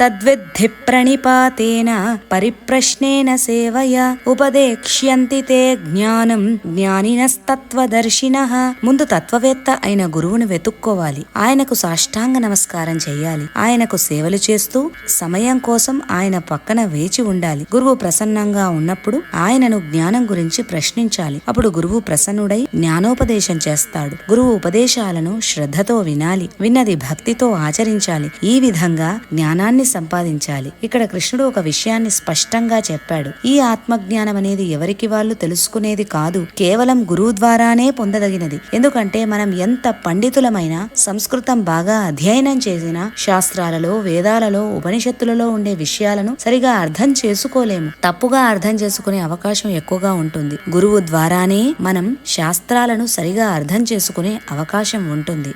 తద్విద్ధి ప్రణిపాతేన పరిప్రశ్నేన సేవయ ఉపదేక్ష్యంతి తే జ్ఞానం జ్ఞానినస్తత్వదర్శినః. ముందు తత్వవేత్త అయిన గురువును వెతుక్కోవాలి. ఆయనకు సాష్టాంగ నమస్కారం చెయ్యాలి. ఆయనకు సేవలు చేస్తూ సమయం కోసం ఆయన పక్కన వేచి ఉండాలి. గురువు ప్రసన్నంగా ఉన్నప్పుడు ఆయనను జ్ఞానం గురించి ప్రశ్నించాలి. అప్పుడు గురువు ప్రసన్నుడై జ్ఞానోపదేశం చేస్తాడు. గురువు ఉపదేశాలను శ్రద్ధతో వినాలి. విన్నది భక్తితో ఆచరించాలి. ఈ విధంగా జ్ఞానాన్ని సంపాదించాలి. ఇక్కడ కృష్ణుడు ఒక విషయాన్ని స్పష్టంగా చెప్పాడు. ఈ ఆత్మజ్ఞానం అనేది ఎవరికి వాళ్ళు తెలుసుకునేది కాదు, కేవలం గురువు ద్వారానే పొందదగినది. ఎందుకంటే మనం ఎంత పండితులమైనా, సంస్కృతం బాగా అధ్యయనం చేసినా, శాస్త్రాలలో, వేదాలలో, ఉపనిషత్తులలో ఉండే విషయాలను సరిగా అర్థం చేసుకోలేము. తప్పుగా అర్థం చేసుకునే అవకాశం ఎక్కువగా ఉంటుంది. గురువు ద్వారానే మనం శాస్త్రాలను సరిగా అర్థం చేసుకునే అవకాశం ఉంటుంది.